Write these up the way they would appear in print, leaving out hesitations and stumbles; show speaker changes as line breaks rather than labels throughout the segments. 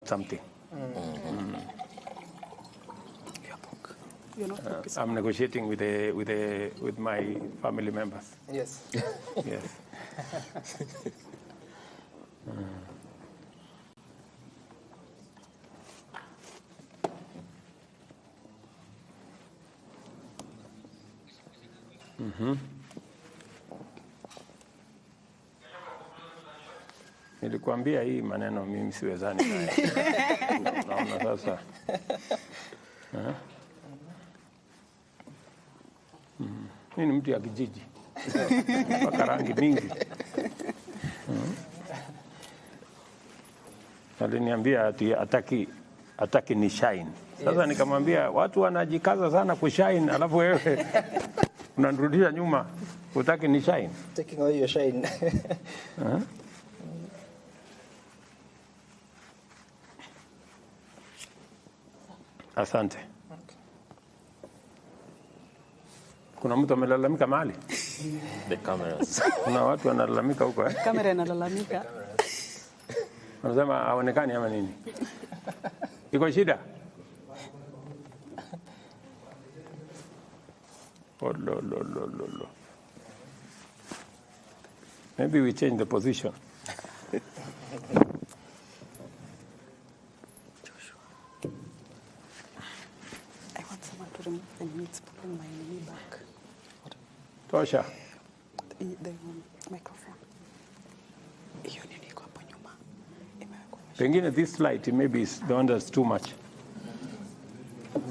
something.
You're not
I'm negotiating with my family members.
Yes.
Yes. Nilikuambia hii maneno mimi siwezani naye. Naona sasa. Mimi ni mtu ya kijiji. Paka rangi mingi. Aliniambia ati ataki ni shine. Sasa nikamwambia watu wanajikaza sana kushine, alafu wewe unanirudisha nyuma, utaki ni shine.
Taking away your shine.
Asante. Kuna mtu amelalamika mahali?
The cameras.
Kuna watu wanalalamika huko
Kamera inalalamika.
Wanasema haonekani ama nini? Iko shida? Oh, lo. Maybe we change the position.
I want someone to remove the meat, put my knee back.
Tosha.
The microphone. Hiyo nini iko hapo nyuma? Imewekwa.
Pengine this light maybe is the one that's too much.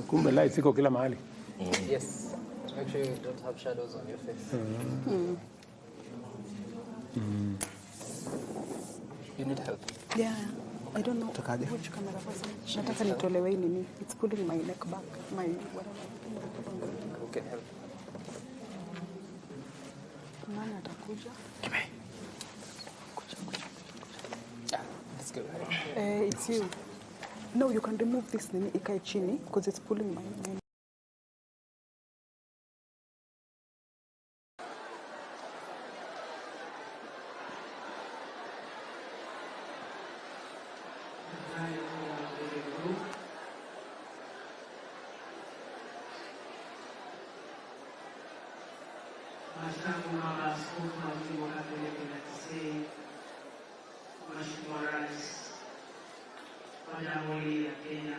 Kumbe light iko kila mahali.
Yes. To make sure you don't have shadows on your face. You need help.
Yeah. I don't know which camera was it. Nataka nitolewe nini. It's pulling my neck back. My whatever.
Who can help?
Nani atakuja?
Let's go.
It's you. No, you can remove this nini ikae chini because it's pulling my
Mheshimiwa Rais wa Jamhuri ya Kenya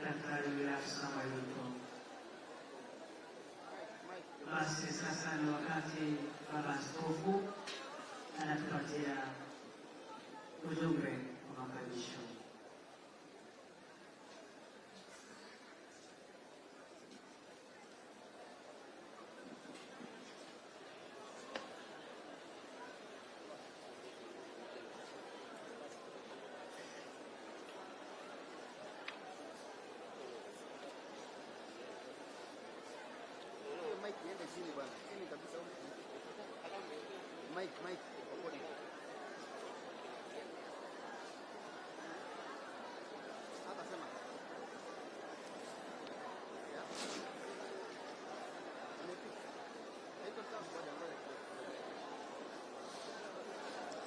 Daktari Ruto. Basi sasa ni wakati Baba Askofu anatupatia ujumbe wa makaribisho.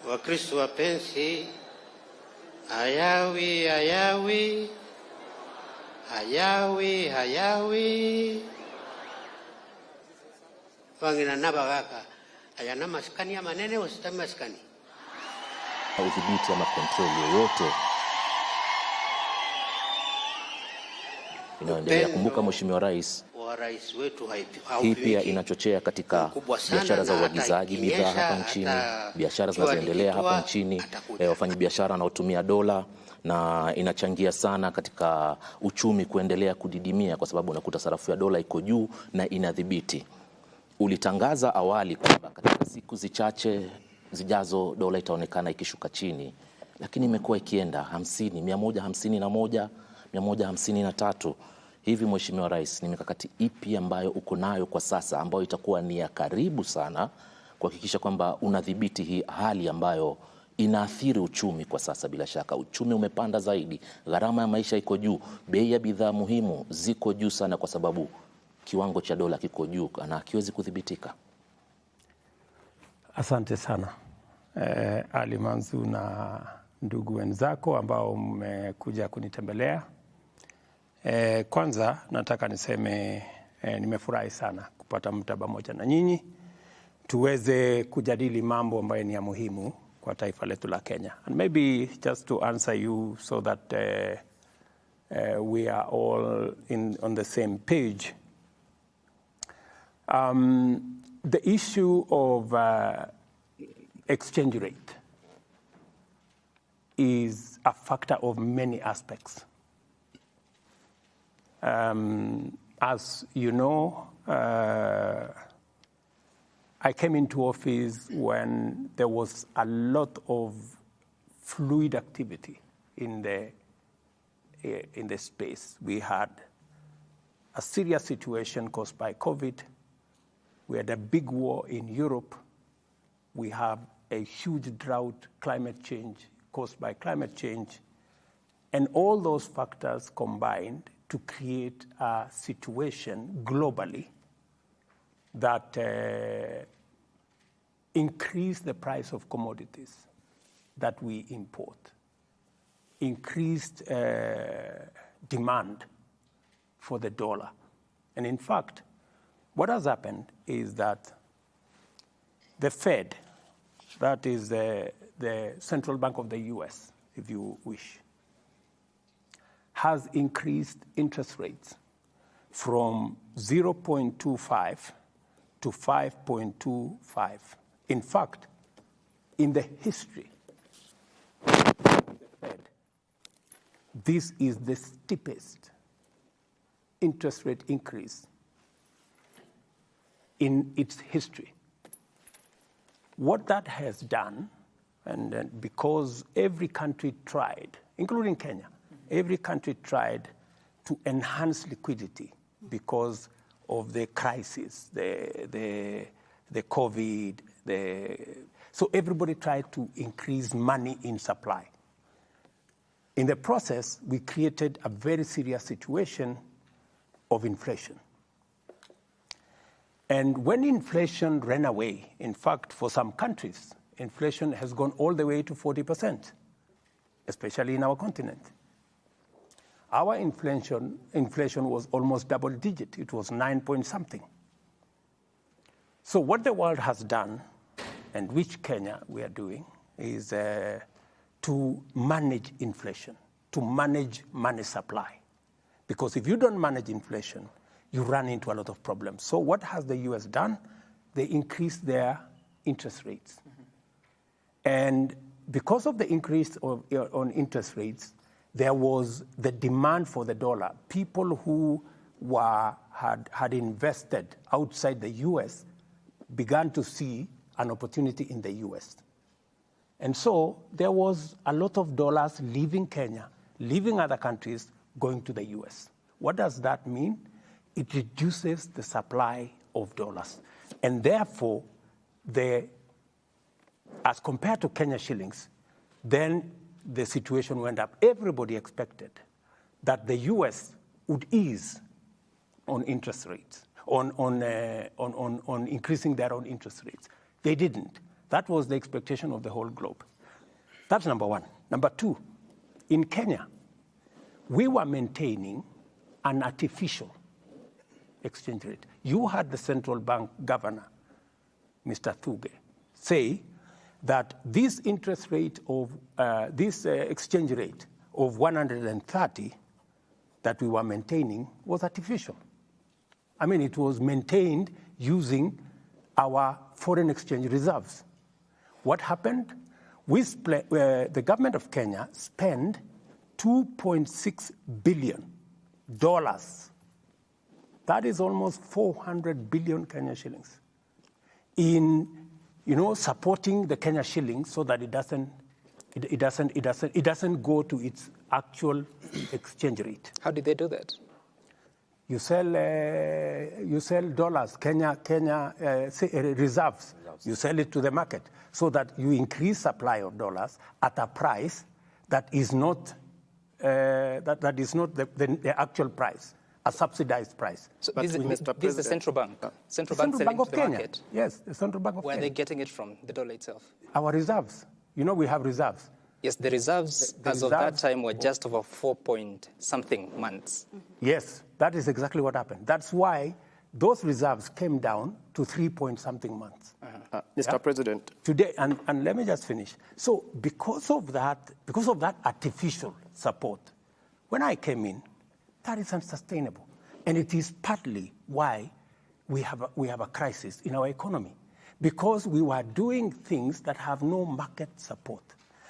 Wakristo wapenzi, hayawi hayawi hayawi hayawi wangina nabagaka ayana maskani ya manene usitami maskani
Udhibiti ama control yoyote inaendelea. Kumbuka Mheshimiwa Rais,
Rais wetu
hii pia inachochea katika biashara za uagizaji bidhaa hapa nchini, biashara zinazoendelea hapa nchini, wafanyabiashara wanaotumia dola, na inachangia sana katika uchumi kuendelea kudidimia kwa sababu unakuta sarafu ya dola iko juu na inadhibiti. Ulitangaza awali kwamba katika siku zichache zijazo dola itaonekana ikishuka chini, lakini imekuwa ikienda 50, 151, 153. Hivi Mheshimiwa Rais, ni mikakati ipi ambayo uko nayo kwa sasa ambayo itakuwa ni ya karibu sana kuhakikisha kwamba unadhibiti hii hali ambayo inaathiri uchumi kwa sasa? Bila shaka uchumi umepanda zaidi, gharama ya maisha iko juu, bei ya bidhaa muhimu ziko juu sana kwa sababu kiwango cha dola kiko juu na hakiwezi kudhibitika.
Asante sana Ali Manzu ndugu wenzako ambao mmekuja kunitembelea. Kwanza nataka niseme nimefurahi sana kupata muda pamoja na nyinyi tuweze kujadili mambo ambayo ni ya muhimu kwa taifa letu la Kenya. And maybe just to answer you so that we are all on the same page. The issue of exchange rate is a factor of many aspects. As you know, I came into office when there was a lot of fluid activity in the space. We had a serious situation caused by COVID. We had a big war in Europe. We have a huge drought, climate change caused by climate change. And all those factors combined to create a situation globally that increase the price of commodities that we import, increased demand for the dollar. And in fact, what has happened is that the Fed, that is the central bank of the US, if you wish, has increased interest rates from 0.25 to 5.25. In fact, in the history of the Fed, this is the steepest interest rate increase in its history. What that has done, and because every country tried, including Kenya, every country tried to enhance liquidity because of the crisis, the COVID, so everybody tried to increase money in supply. In the process, we created a very serious situation of inflation. And when inflation ran away, in fact, for some countries, inflation has gone all the way to 40%, especially in our continent. Our inflation was almost double digit. It was 9 point something. So what the world has done, and which Kenya we are doing, is to manage inflation, to manage money supply. Because if you don't manage inflation, you run into a lot of problems. So what has the US done? They increased their interest rates. Mm-hmm. And because of the increase on interest rates, there was the demand for the dollar. People who had invested outside the US began to see an opportunity in the US. And so there was a lot of dollars leaving Kenya, leaving other countries, going to the US. What does that mean? It reduces the supply of dollars. And therefore, as compared to Kenya shillings, then the situation went up. Everybody expected that the US would ease on interest rates, on increasing their own interest rates. They didn't. That was the expectation of the whole globe. That's number one. Number two, in Kenya, we were maintaining an artificial exchange rate. You had the central bank governor, Mr. Thuge, say that this interest rate of this exchange rate of 130 that we were maintaining was artificial. I mean, it was maintained using our foreign exchange reserves. What happened? The government of Kenya spent $2.6 billion. That is almost 400 billion Kenya shillings in, supporting the Kenya shilling so that it doesn't go to its actual exchange rate.
How did they do that?
You sell dollars, Kenya reserves. You sell it to the market so that you increase supply of dollars at a price that is not the actual price, a subsidized price.
So this is the central bank. Central bank selling to the market.
Yes, the central bank of Kenya.
Where are they getting it from? The dollar itself.
Our reserves. We have reserves.
Yes, the reserves as of that time were just over 4-point-something months.
Yes, that is exactly what happened. That's why those reserves came down to 3-point-something months.
Mr. President.
Today, and let me just finish. So because of that artificial support, when I came in, that is unsustainable. And it is partly why we have a crisis in our economy, because we were doing things that have no market support.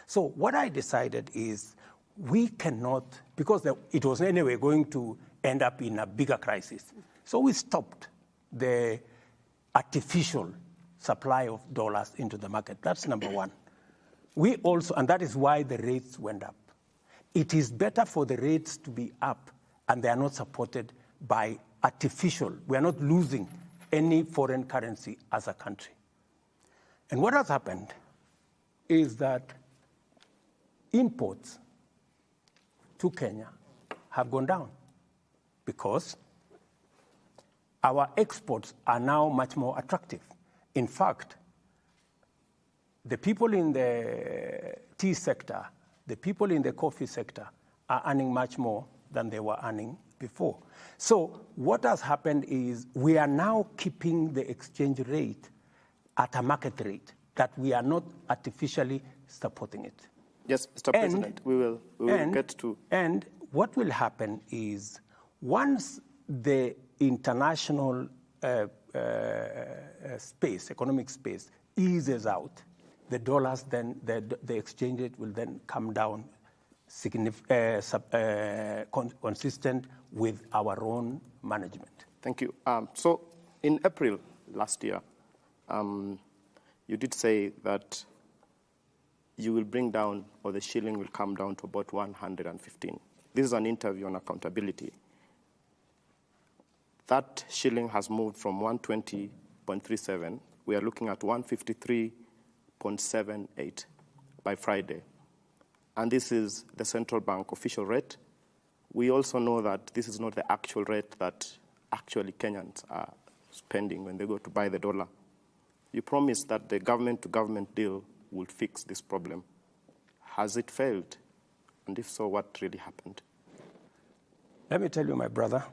So what I decided is we cannot, because it was anyway going to end up in a bigger crisis. So we stopped the artificial supply of dollars into the market. That's number one. We also, and that is why the rates went up. It is better for the rates to be up and they are not supported by artificial. We are not losing any foreign currency as a country. And what has happened is that imports to Kenya have gone down because our exports are now much more attractive. In fact, the people in the tea sector, the people in the coffee sector are earning much more than they were earning before. So what has happened is we are now keeping the exchange rate at a market rate, that we are not artificially supporting it.
Yes, Mr. President, we will get to...
And what will happen is once the international economic space eases out, the dollars then, the exchange rate will then come down consistent with our own management.
Thank you. So in April last year, you did say that you will bring down, or the shilling will come down to about 115. This is an interview on accountability. That shilling has moved from 120.37. We are looking at 153.78 by Friday. And this is the central bank official rate. We also know that this is not the actual rate that actually Kenyans are spending when they go to buy the dollar. You promised that the government-to-government deal will fix this problem. Has it failed? And if so, what really happened?
Let me tell you, my brother,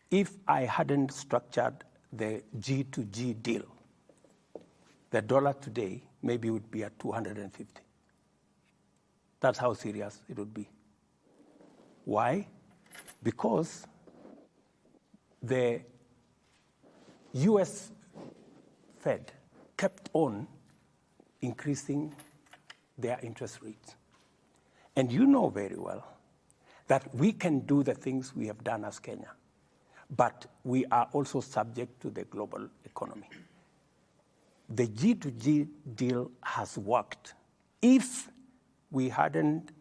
if I hadn't structured the G2G deal, the dollar today maybe would be at 250. That's how serious it would be. Why? Because the US Fed kept on increasing their interest rates. And you know very well that we can do the things we have done as Kenya, but we are also subject to the global economy. The G2G deal has worked. If we hadn't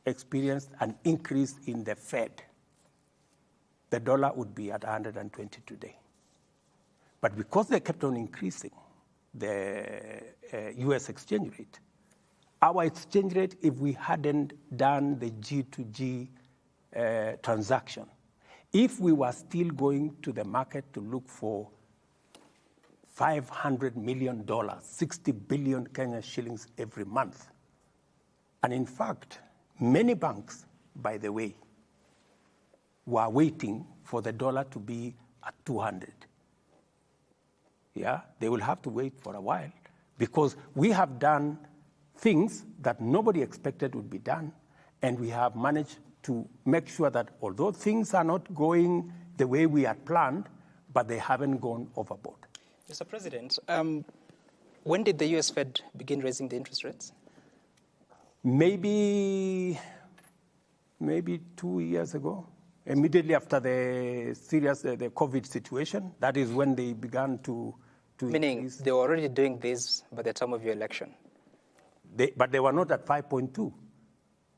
experienced an increase in the Fed, the dollar would be at 120 today. But because they kept on increasing the US exchange rate, our exchange rate, if we hadn't done the G2G transaction, if we were still going to the market to look for $500 million, 60 billion Kenyan shillings every month, and in fact, many banks, by the way, were waiting for the dollar to be at 200. Yeah, they will have to wait for a while because we have done things that nobody expected would be done, and we have managed to make sure that although things are not going the way we had planned, but they haven't gone overboard.
Mr. President, when did the US Fed begin raising the interest rates?
Maybe 2 years ago, immediately after the COVID situation. That is when they began to
Meaning
increase.
they were already doing this by the time of your election?
But they were not at 5.2.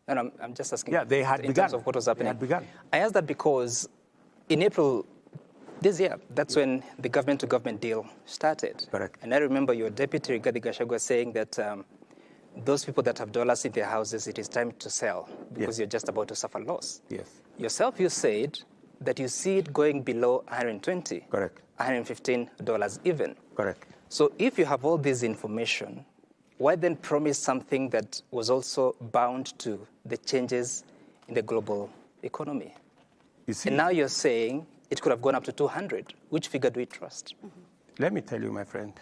No, I'm just asking.
Yeah, they had
in
begun.
terms of what was happening.
They had begun.
I asked that because in April this year, that's when the government-to-government deal started.
Correct.
And I remember your deputy, Rigathi Gachagua, saying that those people that have dollars in their houses, it is time to sell because you're just about to suffer loss.
Yes.
Yourself, you said that you see it going below 120.
Correct.
$115 even.
Correct.
So if you have all this information why then promise something that was also bound to the changes in the global economy?
You see,
and now you're saying it could have gone up to 200. Which figure do we trust?
Let me tell you, my friend,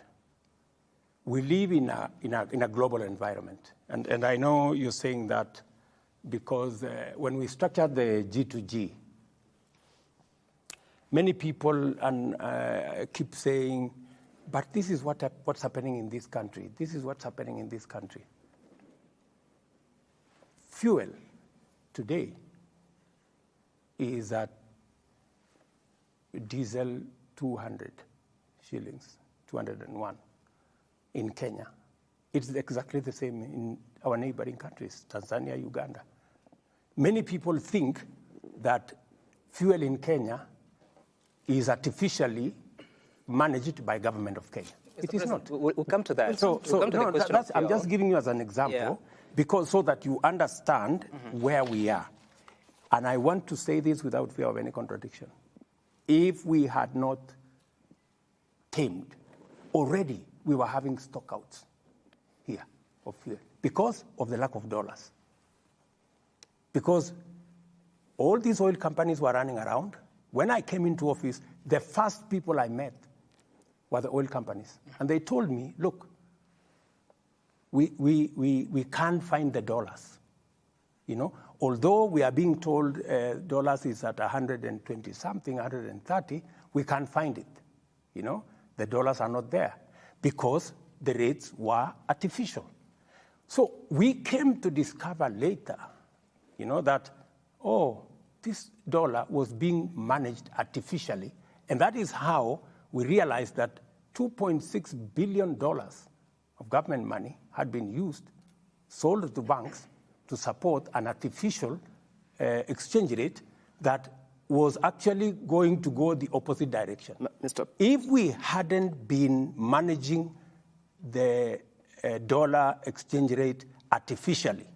we live in a global environment. And I know you're saying that because when we structured the G2G, many people keep saying, but this is what's happening in this country. This is what's happening in this country. Fuel today is at diesel 200 shillings, 201 in Kenya. It's exactly the same in our neighboring countries, Tanzania, Uganda. Many people think that fuel in Kenya is artificially managed by government of Kenya. It is not.
We'll come to that.
I'm just giving you as an example, because so that you understand where we are. And I want to say this without fear of any contradiction. If we had not tamed, already we were having stockouts here of fuel because of the lack of dollars. Because all these oil companies were running around. When I came into office, the first people I met were the oil companies. And they told me, look, we can't find the dollars. You know, although we are being told dollars is at 120 something, 130, we can't find it. You know, the dollars are not there because the rates were artificial. So we came to discover later, you know, that, this dollar was being managed artificially. And that is how we realized that $2.6 billion of government money had been used, sold to banks to support an artificial exchange rate that was actually going to go the opposite direction. If we hadn't been managing the dollar exchange rate artificially,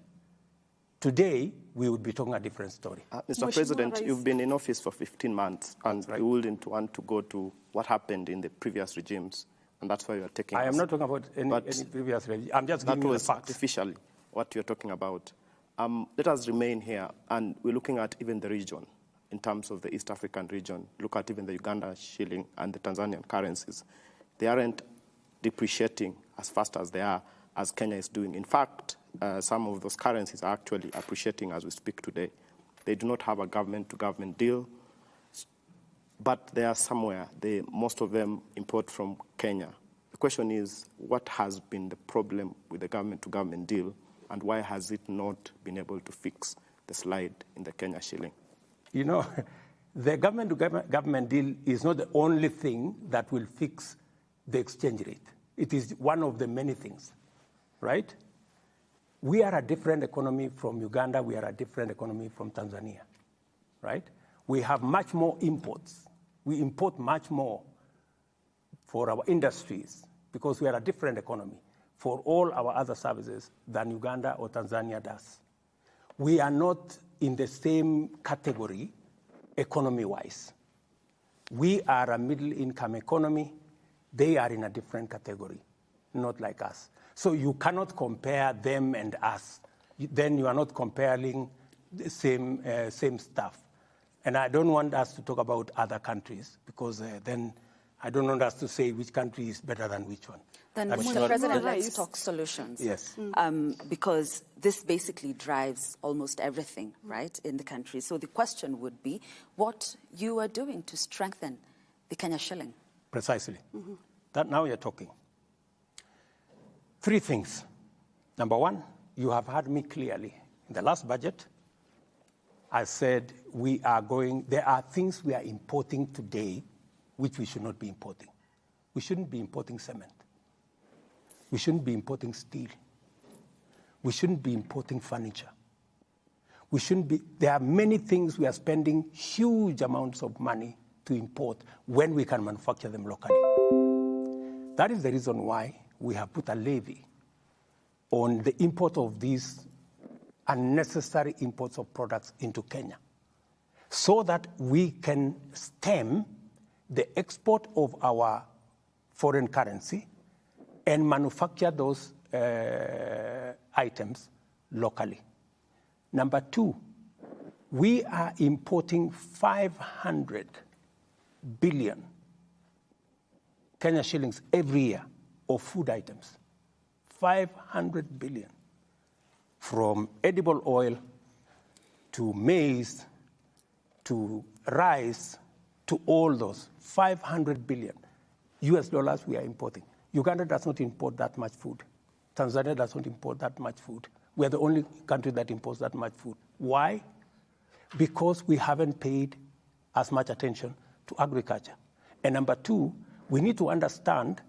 today we would be talking a different story.
Mr. President, you've been in office for 15 months, and you wouldn't want to go to what happened in the previous regimes, and that's why you are taking
I am not talking about any previous regime. I'm just giving you the facts.
That was artificially what you're talking about. Let us remain here, and we're looking at even the region in terms of the East African region. Look at even the Uganda shilling and the Tanzanian currencies. They aren't depreciating as fast as they are, as Kenya is doing. In fact, some of those currencies are actually appreciating as we speak today. They do not have a government-to-government deal, but they are somewhere. Most of them import from Kenya. The question is, what has been the problem with the government-to-government deal, and why has it not been able to fix the slide in the Kenya shilling?
You know, the government-to-government deal is not the only thing that will fix the exchange rate. It is one of the many things, right? We are a different economy from Uganda. We are a different economy from Tanzania, right? We have much more imports. We import much more for our industries because we are a different economy for all our other services than Uganda or Tanzania does. We are not in the same category economy-wise. We are a middle-income economy. They are in a different category, not like us. So you cannot compare them and us. Then you are not comparing the same stuff. And I don't want us to talk about other countries because then I don't want us to say which country is better than which one.
Then, Mr. President, let's talk solutions.
Yes.
Because this basically drives almost everything, right, in the country. So the question would be what you are doing to strengthen the Kenya shilling.
Precisely. That now you're talking. 3 things. Number one, you have heard me clearly. In the last budget, I said there are things we are importing today which we should not be importing. We shouldn't be importing cement. We shouldn't be importing steel. We shouldn't be importing furniture. There are many things we are spending huge amounts of money to import when we can manufacture them locally. That is the reason why we have put a levy on the import of these unnecessary imports of products into Kenya so that we can stem the export of our foreign currency and manufacture those items locally. Number two, we are importing 500 billion Kenya shillings every year of food items. 500 billion. From edible oil to maize to rice to all those. 500 billion US dollars we are importing. Uganda does not import that much food. Tanzania does not import that much food. We are the only country that imports that much food. Why? Because we haven't paid as much attention to agriculture. And number two, we need to understand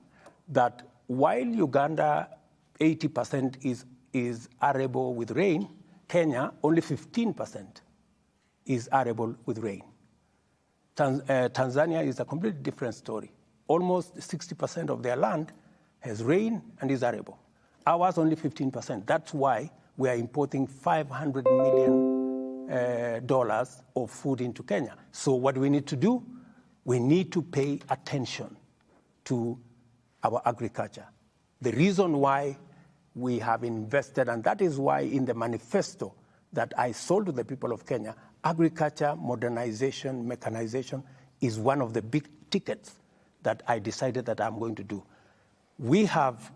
that while Uganda 80% is arable with rain, Kenya only 15% is arable with rain. Tanzania is a completely different story. Almost 60% of their land has rain and is arable. Ours only 15%. That's why we are importing $500 million of food into Kenya. So what we need to do, we need to pay attention to our agriculture. The reason why we have invested, and that is why in the manifesto that I sold to the people of Kenya, agriculture, modernization, mechanization is one of the big tickets that I decided that I'm going to do. We have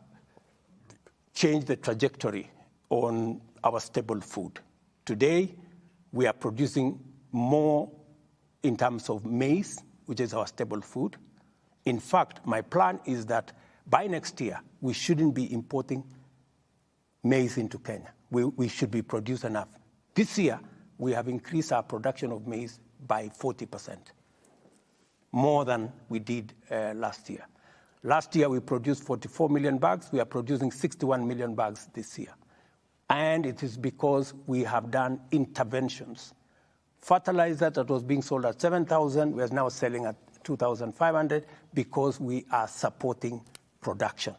changed the trajectory on our staple food. Today, we are producing more in terms of maize, which is our staple food. In fact, my plan is that by next year, we shouldn't be importing maize into Kenya. We should be produced enough. This year, we have increased our production of maize by 40%, more than we did last year. Last year, we produced 44 million bags. We are producing 61 million bags this year. And it is because we have done interventions. Fertilizer that was being sold at 7,000, we are now selling at 2,500 because we are supporting production.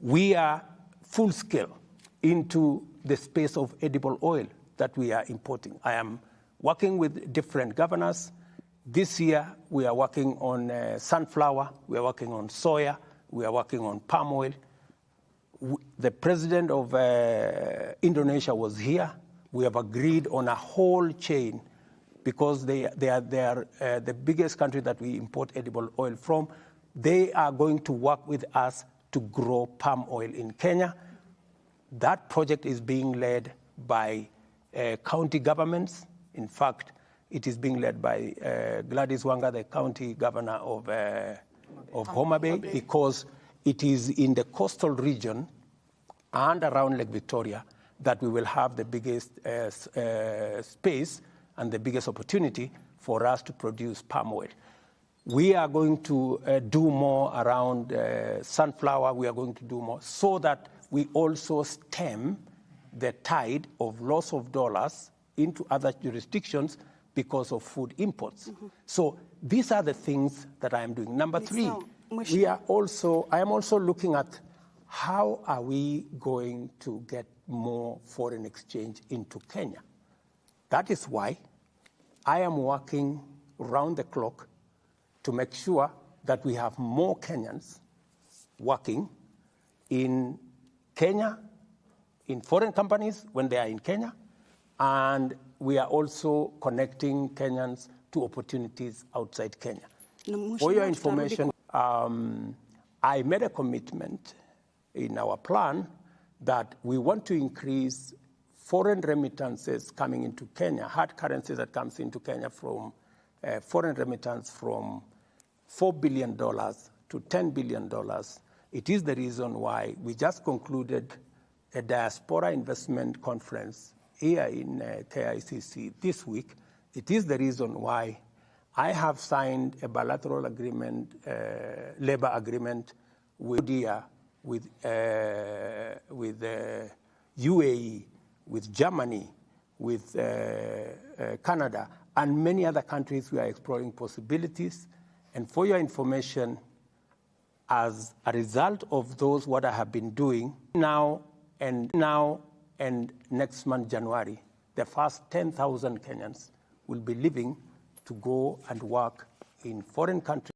We are full scale into the space of edible oil that we are importing. I am working with different governors. This year, we are working on sunflower, we are working on soya, we are working on palm oil. The president of Indonesia was here. We have agreed on a whole chain because they are the biggest country that we import edible oil from. They are going to work with us to grow palm oil in Kenya. That project is being led by county governments. In fact, it is being led by Gladys Wanga, the county governor of Homa Bay, because it is in the coastal region and around Lake Victoria that we will have the biggest space and the biggest opportunity for us to produce palm oil. We are going to do more around sunflower. We are going to do more so that we also stem the tide of loss of dollars into other jurisdictions because of food imports. Mm-hmm. So these are the things that I am doing. Number three, I am also looking at how are we going to get more foreign exchange into Kenya. That is why I am working round the clock to make sure that we have more Kenyans working in Kenya, in foreign companies when they are in Kenya, and we are also connecting Kenyans to opportunities outside Kenya. For your information, I made a commitment in our plan that we want to increase foreign remittances coming into Kenya, hard currency that comes into Kenya from foreign remittance from $4 billion to $10 billion. It is the reason why we just concluded a diaspora investment conference here in KICC this week. It is the reason why I have signed a bilateral agreement, labor agreement with UAE, with Germany, with Canada, and many other countries. We are exploring possibilities. And for your information, as a result of those, what I have been doing now and next month, January, the first 10,000 Kenyans will be leaving to go and work in foreign countries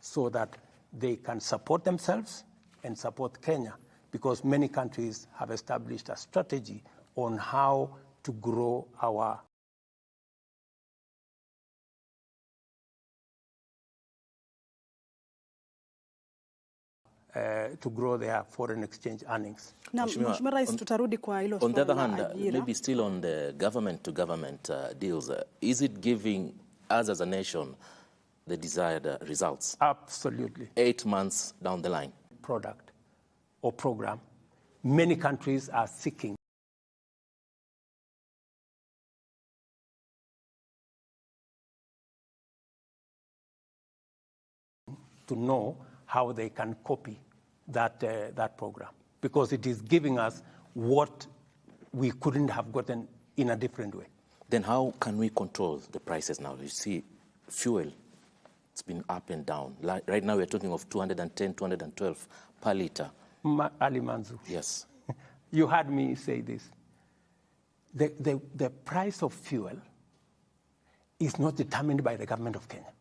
so that they can support themselves and support Kenya, because many countries have established a strategy on how to grow our to grow their foreign exchange earnings.
Na Mheshimiwa Rais, tutarudi kwa hilo swala.
On the other hand, maybe still on the government-to-government deals, is it giving us as a nation the desired results?
Absolutely.
8 months down the line.
Product or program, many countries are seeking to know how they can copy that program, because it is giving us what we couldn't have gotten in a different way.
Then how can we control the prices now? You see, fuel, it's been up and down. Right now we're talking of 210, 212 per litre.
Ali Manzu.
Yes.
You heard me say this. The price of fuel is not determined by the government of Kenya.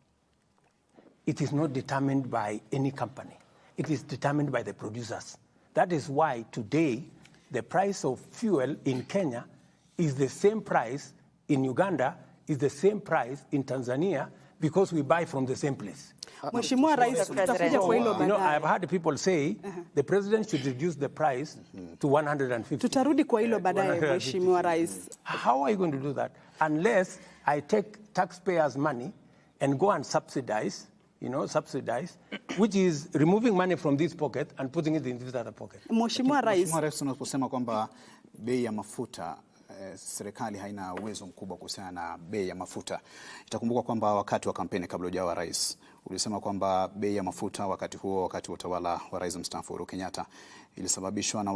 It is not determined by any company. It is determined by the producers. That is why today the price of fuel in Kenya is the same price in Uganda, is the same price in Tanzania, because we buy from the same place.
Mheshimiwa Rais, tutakuja kwa hilo baadaye.
I've heard people say the president should reduce the price to 150.
Tutarudi kwa hilo baadaye, Mheshimiwa Rais.
How are you going to do that? Unless I take taxpayers' money and go and subsidize, which is removing money from this pocket and putting it in this other pocket.
Mheshimiwa Rais,
unaposema kwamba bei ya mafuta serikali haina uwezo mkubwa kuhusiana na bei ya mafuta. Itakumbuka kwamba wakati wa kampeni kabla hujawa rais, ulisema kwamba bei ya mafuta wakati wa utawala wa Rais mstaafu Uhuru Kenyatta ilisababishwa na